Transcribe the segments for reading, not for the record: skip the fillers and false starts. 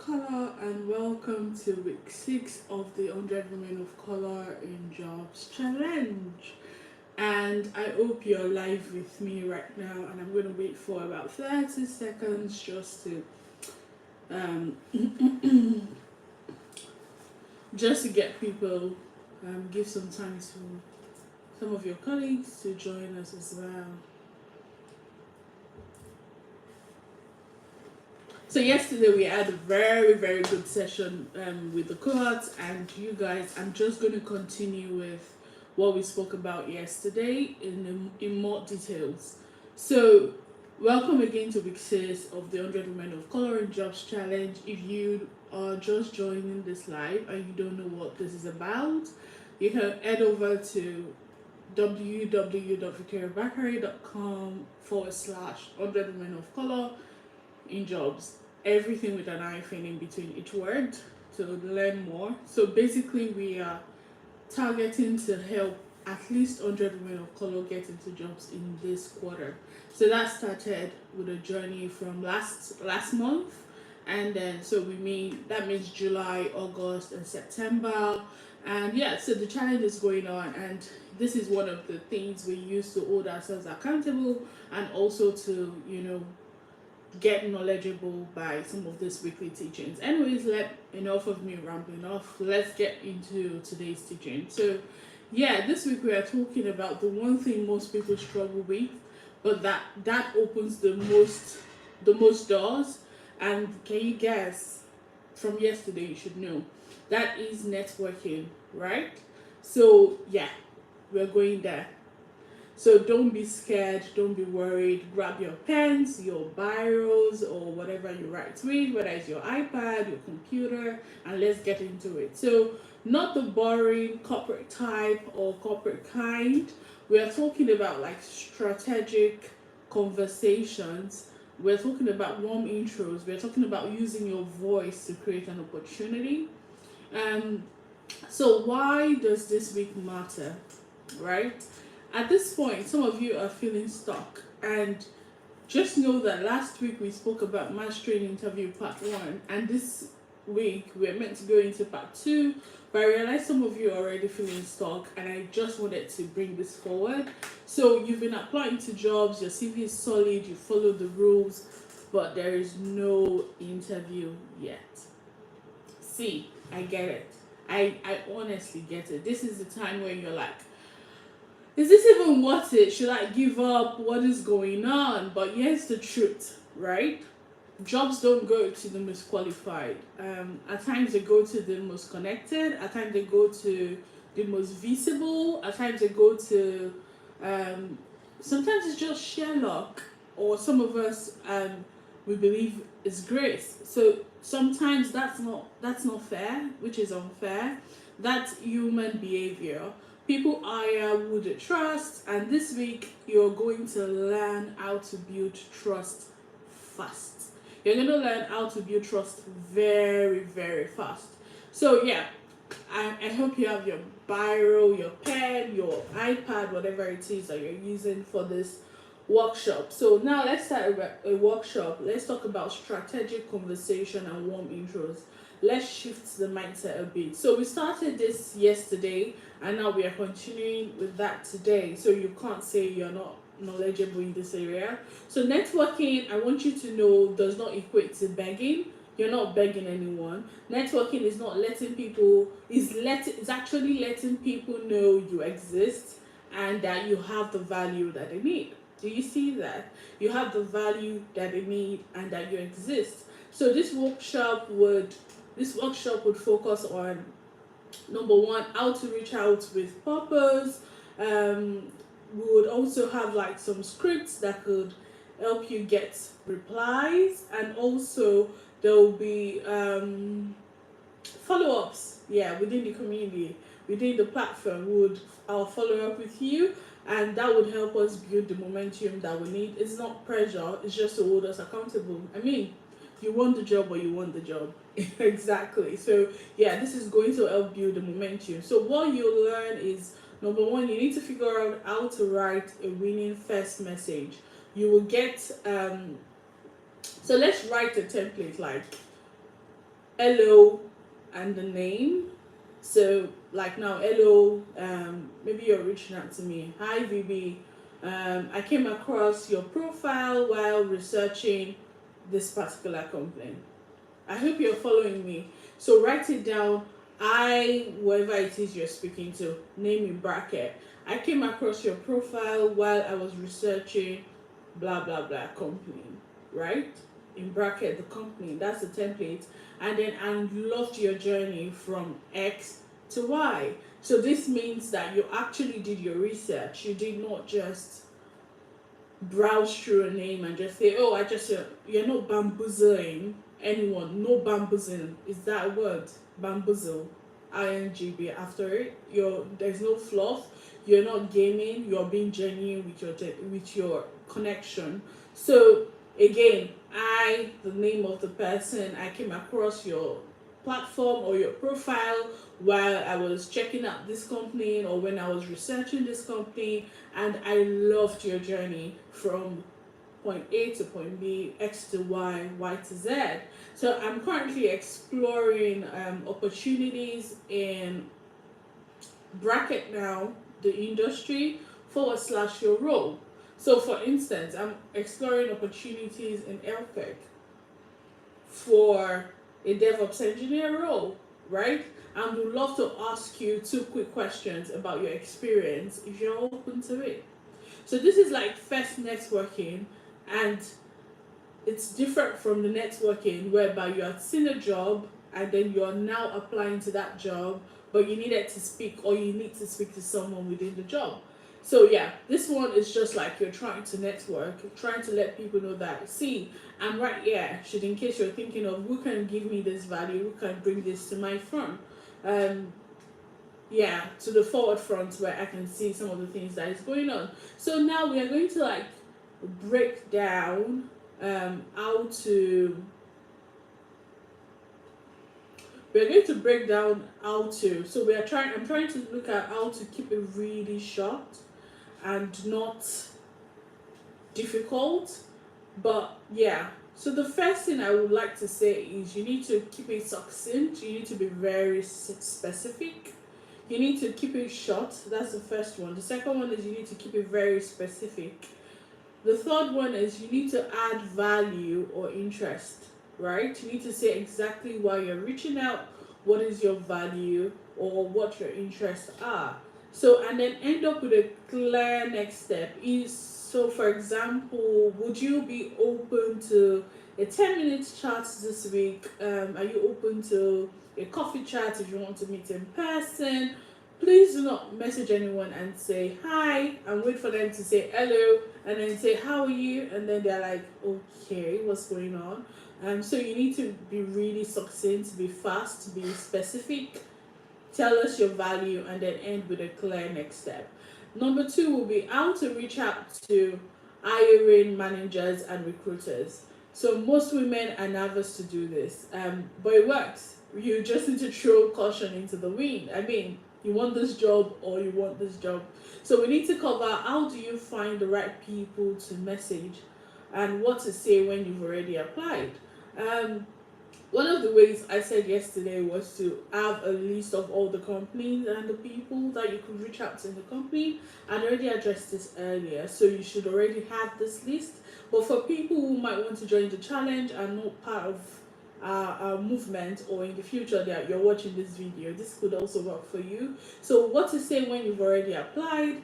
Color, and welcome to week 6 of the 100 Women of Color in Jobs Challenge. And I hope you're live with me right now, and I'm going to wait for about 30 seconds just to um, just to get people, give some time to some of your colleagues to join us as well. So yesterday we had a very good session with the cohorts and you guys. I'm just going to continue with what we spoke about yesterday in more details. So welcome again to week 6 of the 100 Women of Color in Jobs Challenge. If you are just joining this live and you don't know what this is about, you can head over to www.victoriabakare.com/100 Women of Color in Jobs, everything with an hyphen in between each word, to learn more. So basically we are targeting to help at least 100 women of color get into jobs in this quarter. So that started with a journey from last month, and then so that means July, August, and September. And yeah, so the challenge is going on, and this is one of the things we use to hold ourselves accountable, and also to get knowledgeable by some of these weekly teachings. Anyways, enough of me rambling off. Let's get into today's teaching. So yeah, this week we are talking about the one thing most people struggle with, but that opens the most doors. And can you guess, from yesterday you should know, that is networking, right? So yeah, we're going there. So don't be scared, don't be worried. Grab your pens, your biros, or whatever you write with, whether it's your iPad, your computer, and let's get into it. So, not the boring corporate type or corporate kind. We are talking about like strategic conversations. We're talking about warm intros. We're talking about using your voice to create an opportunity. Um, so why does this week matter, right? At this point, some of you are feeling stuck, and just know that last week we spoke about mastering interview part 1, and this week we're meant to go into part 2. But I realized some of you are already feeling stuck, and I just wanted to bring this forward. So you've been applying to jobs, your CV is solid, you follow the rules, but there is no interview yet. See, I get it. I honestly get it. This is the time where you're like, is this even worth it? Should I give up? What is going on? But here's the truth, right? Jobs don't go to the most qualified. At times they go to the most connected. At times they go to the most visible. At times they go to, sometimes it's just sheer luck, or some of us we believe is grace. So sometimes that's not fair, which is unfair. That's human behavior. People hire who they trust, and this week you're going to learn how to build trust fast. You're going to learn how to build trust very fast. So yeah, I hope you have your biro, your pen, your iPad, whatever it is that you're using for this workshop. So now let's start a workshop. Let's talk about strategic conversation and warm intros. Let's shift the mindset a bit. So we started this yesterday, and now we are continuing with that today. So you can't say you're not knowledgeable in this area. So networking, I want you to know, does not equate to begging. You're not begging anyone. Networking is not letting people, it's actually letting people know you exist and that you have the value that they need. Do you see that? You have the value that they need and that you exist. So this workshop would focus on, number one, how to reach out with purpose. We would also have like some scripts that could help you get replies, and also there will be follow-ups, within the community, within the platform. I'll follow up with you, and that would help us build the momentum that we need. It's not pressure, it's just to hold us accountable. I mean, you want the job or you want the job. Exactly. So yeah, this is going to help build the momentum. So what you'll learn is, number one, you need to figure out how to write a winning first message. You will get so let's write a template. Like, hello and the name. So like now, hello, maybe you're reaching out to me. Hi VB, I came across your profile while researching this particular company. I hope you're following me. So write it down. Whoever it is you're speaking to, name in bracket. I came across your profile while I was researching blah blah blah company, right? In bracket the company. That's the template. And then I loved your journey from X to Y. So this means that you actually did your research. You did not just browse through a name and just say, oh, you're not bamboozling anyone. No bamboozling. Is that a word? Bamboozle. INGB after it. There's no fluff. You're not gaming. You're being genuine with your connection. So again, the name of the person, I came across your platform or your profile while I was checking out this company or when I was researching this company, and I loved your journey from point A to point B, X to Y, Y to Z. So I'm currently exploring opportunities in bracket now, the industry / your role. So for instance, I'm exploring opportunities in LTech for a DevOps engineer role, right? And would love to ask you 2 quick questions about your experience if you're open to it. So this is like first networking, and it's different from the networking whereby you had seen a job and then you're now applying to that job, but you needed to speak or you need to speak to someone within the job. So yeah, this one is just like you're trying to network, trying to let people know that, see, I'm right here. Should in case you're thinking of who can give me this value, who can bring this to my firm. Um, yeah, to the forward front where I can see some of the things that is going on. So now we are going to like break down how to we're going to break down how to so I'm trying to look at how to keep it really short and not difficult. But yeah, so the first thing I would like to say is you need to keep it succinct. You need to be very specific. You need to keep it short. That's the first one. The second one is you need to keep it very specific. The third one is you need to add value or interest, right? You need to say exactly why you're reaching out, what is your value, or what your interests are. So, and then end up with a clear next step. So, for example, would you be open to a 10-minute chat this week? Are you open to a coffee chat if you want to meet in person? Please do not message anyone and say hi and wait for them to say hello and then say how are you, and then they're like, okay, what's going on? So you need to be really succinct, be fast, be specific, tell us your value, and then end with a clear next step. Number 2 will be how to reach out to hiring managers and recruiters. So most women are nervous to do this, but it works. You just need to throw caution into the wind. I mean, you want this job or you want this job. So we need to cover how do you find the right people to message and what to say when you've already applied. Um, One of the ways I said yesterday was to have a list of all the companies and the people that you could reach out to in the company. I'd already addressed this earlier, so you should already have this list. But for people who might want to join the challenge and not part of our movement, or in the future that you're watching this video, this could also work for you. So what to say when you've already applied,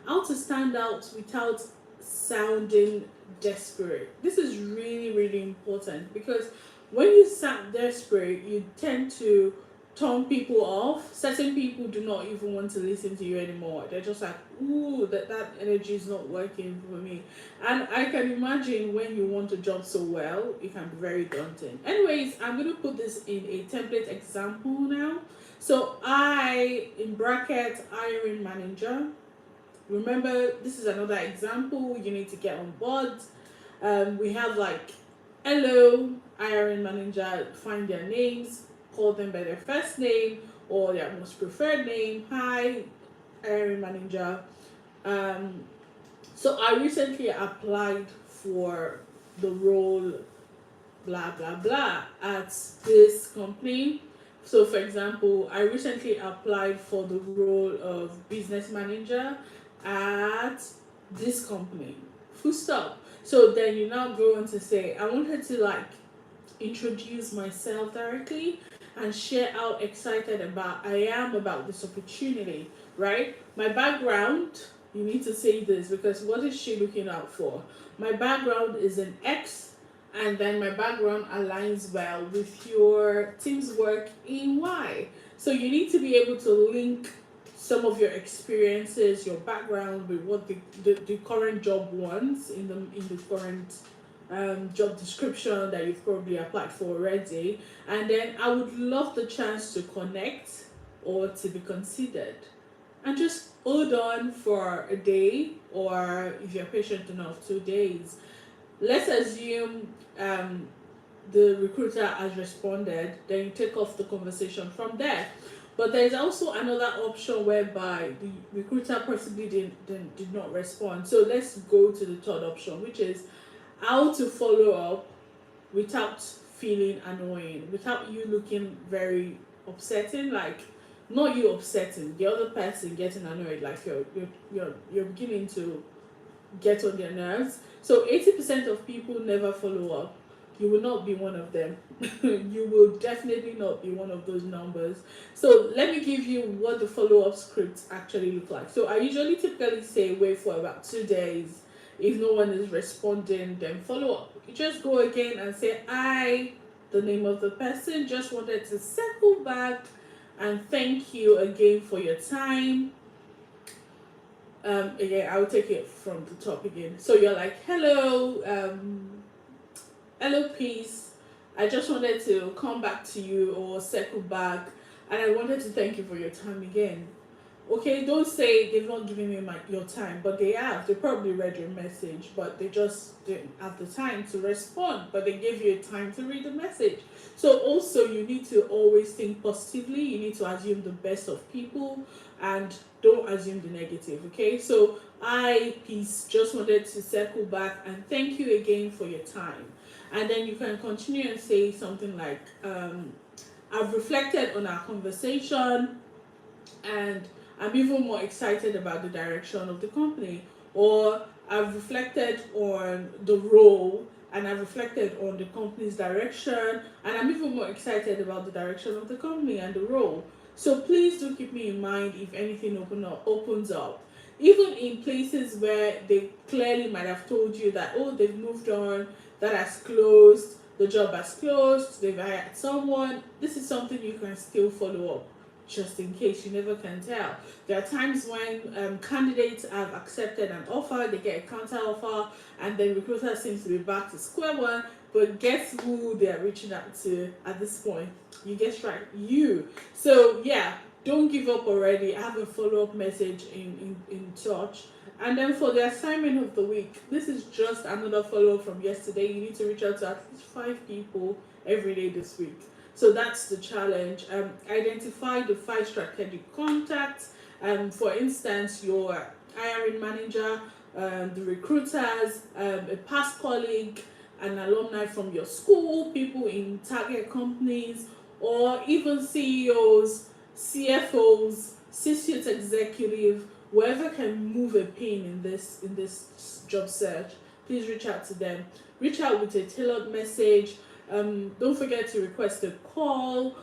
how to stand out without sounding desperate. This is really, really important because when you sound desperate, you tend to turn people off. Certain people do not even want to listen to you anymore. They're just like, ooh, that energy is not working for me. And I can imagine when you want a job so well, it can be very daunting. Anyways, I'm going to put this in a template example now. So in bracket, hiring manager. Remember, this is another example. You need to get on board. We have like, hello, hiring manager, find their names, call them by their first name or their most preferred name. Hi, hiring manager. So I recently applied for the role blah blah blah at this company. So, for example, I recently applied for the role of business manager at this company. Full stop. So then you now go on to say, I wanted to like introduce myself directly and share how excited I am about this opportunity, right? My background, you need to say this because what is she looking out for? My background is an X, and then my background aligns well with your team's work in Y. So you need to be able to link some of your experiences, your background with what the current job wants in the current job description that you've probably applied for already. And then I would love the chance to connect or to be considered. And just hold on for a day, or if you're patient enough, 2 days. Let's assume the recruiter has responded, then you take off the conversation from there. But there's also another option whereby the recruiter possibly did not respond. So let's go to the third option, which is how to follow up without feeling annoying, without you looking very upsetting, like not you upsetting, the other person getting annoyed, like you're beginning to get on their nerves. So 80% of people never follow up. You will not be one of them. You will definitely not be one of those numbers. So let me give you what the follow-up scripts actually look like. So I usually typically say wait for about 2 days. If no one is responding, then follow up. You just go again and say, the name of the person, just wanted to circle back and thank you again for your time. Again, I'll take it from the top again. So you're like, hello, peace. I just wanted to come back to you or circle back, and I wanted to thank you for your time again. Okay, don't say they've not given me your time, but they have. They probably read your message, but they just didn't have the time to respond, but they gave you time to read the message. So also you need to always think positively. You need to assume the best of people and don't assume the negative, okay? So peace, just wanted to circle back and thank you again for your time. And then you can continue and say something like, I've reflected on our conversation and I'm even more excited about the direction of the company. Or I've reflected on the role and I've reflected on the company's direction and I'm even more excited about the direction of the company and the role. So please do keep me in mind if anything opens up. Even in places where they clearly might have told you that, oh, they've moved on, that has closed, the job has closed, they've hired someone, this is something you can still follow up just in case. You never can tell. There are times when candidates have accepted an offer, they get a counter offer, and then recruiter seems to be back to square one. But guess who they are reaching out to at this point? You guess right, you. So yeah, don't give up already. Have a follow-up message in touch. And then for the assignment of the week, this is just another follow-up from yesterday. You need to reach out to at least 5 people every day this week. So that's the challenge. Identify the 5 strategic contacts. For instance, your hiring manager, the recruiters, a past colleague, an alumni from your school, people in target companies, or even CEOs, CFOs, C-suite executive, whoever can move a pin in this job search. Please reach out to them. Reach out with a tailored message. Don't forget to request a call.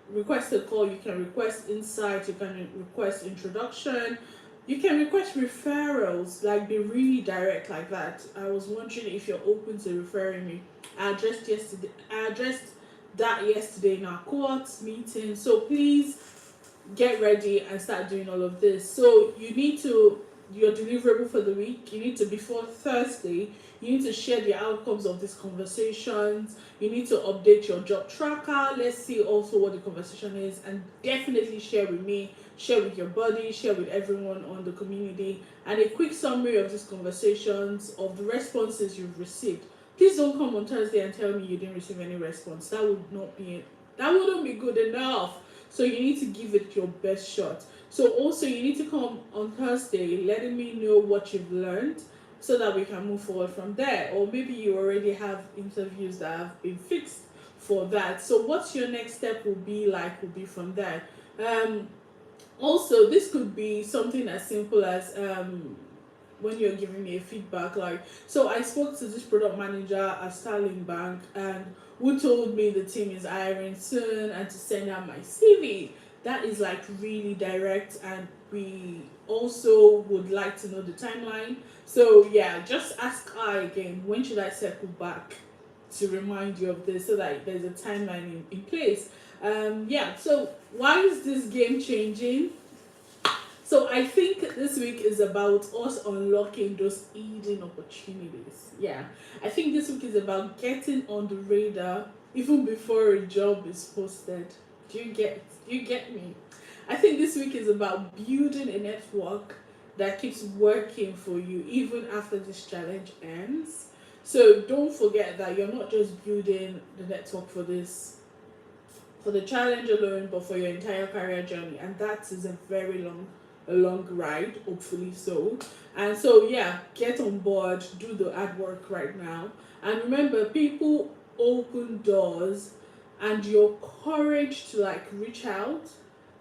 Request a call. You can request insight. You can request introduction. You can request referrals. Like, be really direct like that. I was wondering if you're open to referring me. I addressed that yesterday in our cohort meeting. So please get ready and start doing all of this. So you need to, your deliverable for the week, you need to, before Thursday, you need to share the outcomes of these conversations. You need to update your job tracker. Let's see also what the conversation is, and definitely share with me, share with your buddy, share with everyone on the community, and a quick summary of these conversations, of the responses you've received. Please don't come on Thursday and tell me you didn't receive any response. That wouldn't be good enough. So you need to give it your best shot. So also you need to come on Thursday letting me know what you've learned so that we can move forward from there. Or maybe you already have interviews that have been fixed for that. So what's your next step will be from that. Also, this could be something as simple as when you're giving me a feedback, like, so I spoke to this product manager at Starling Bank, and who told me the team is hiring soon and to send out my CV. That is like really direct, and we also would like to know the timeline. So yeah, just ask her again, when should I circle back to remind you of this, so that there's a timeline in place. Yeah, so why is this game changing? So I think this week is about us unlocking those hidden opportunities. Yeah, I think this week is about getting on the radar even before a job is posted. Do you get me? I think this week is about building a network that keeps working for you even after this challenge ends. So don't forget that you're not just building the network for the challenge alone, but for your entire career journey, and that is a long ride, hopefully so. And so yeah, get on board, do the hard work right now, and remember, people open doors, and your courage to like reach out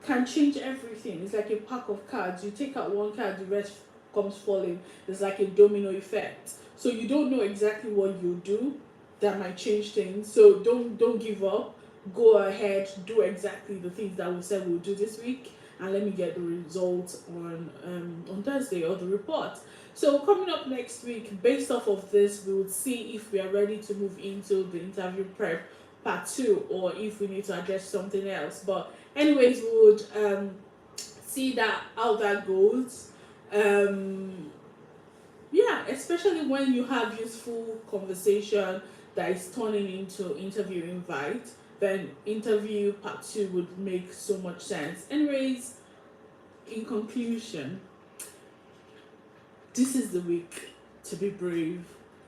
can change everything. It's like a pack of cards. You take out one card, the rest comes falling. It's like a domino effect. So you don't know exactly what you do that might change things. So don't give up. Go ahead, do exactly the things that we said we'll do this week, and let me get the results on Thursday, or the report. So coming up next week, based off of this, we will see if we are ready to move into the interview prep part two, or if we need to adjust something else. But anyways, we would see that how that goes. Yeah, especially when you have useful conversation that is turning into interview invite, then interview part two would make so much sense. Anyways, in conclusion, this is the week to be brave.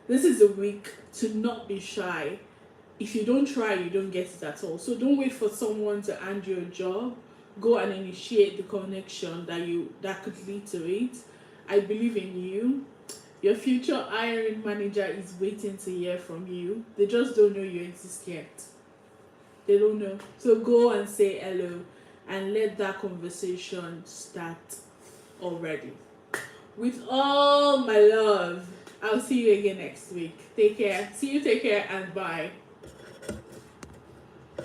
This is the week to not be shy. If you don't try, you don't get it at all. So don't wait for someone to hand you a job. Go and initiate the connection that could lead to it. I believe in you. Your future hiring manager is waiting to hear from you. They just don't know you exist yet. They don't know. So go and say hello, and let that conversation start already. With all my love, I'll see you again next week. Take care. See you, take care, and bye.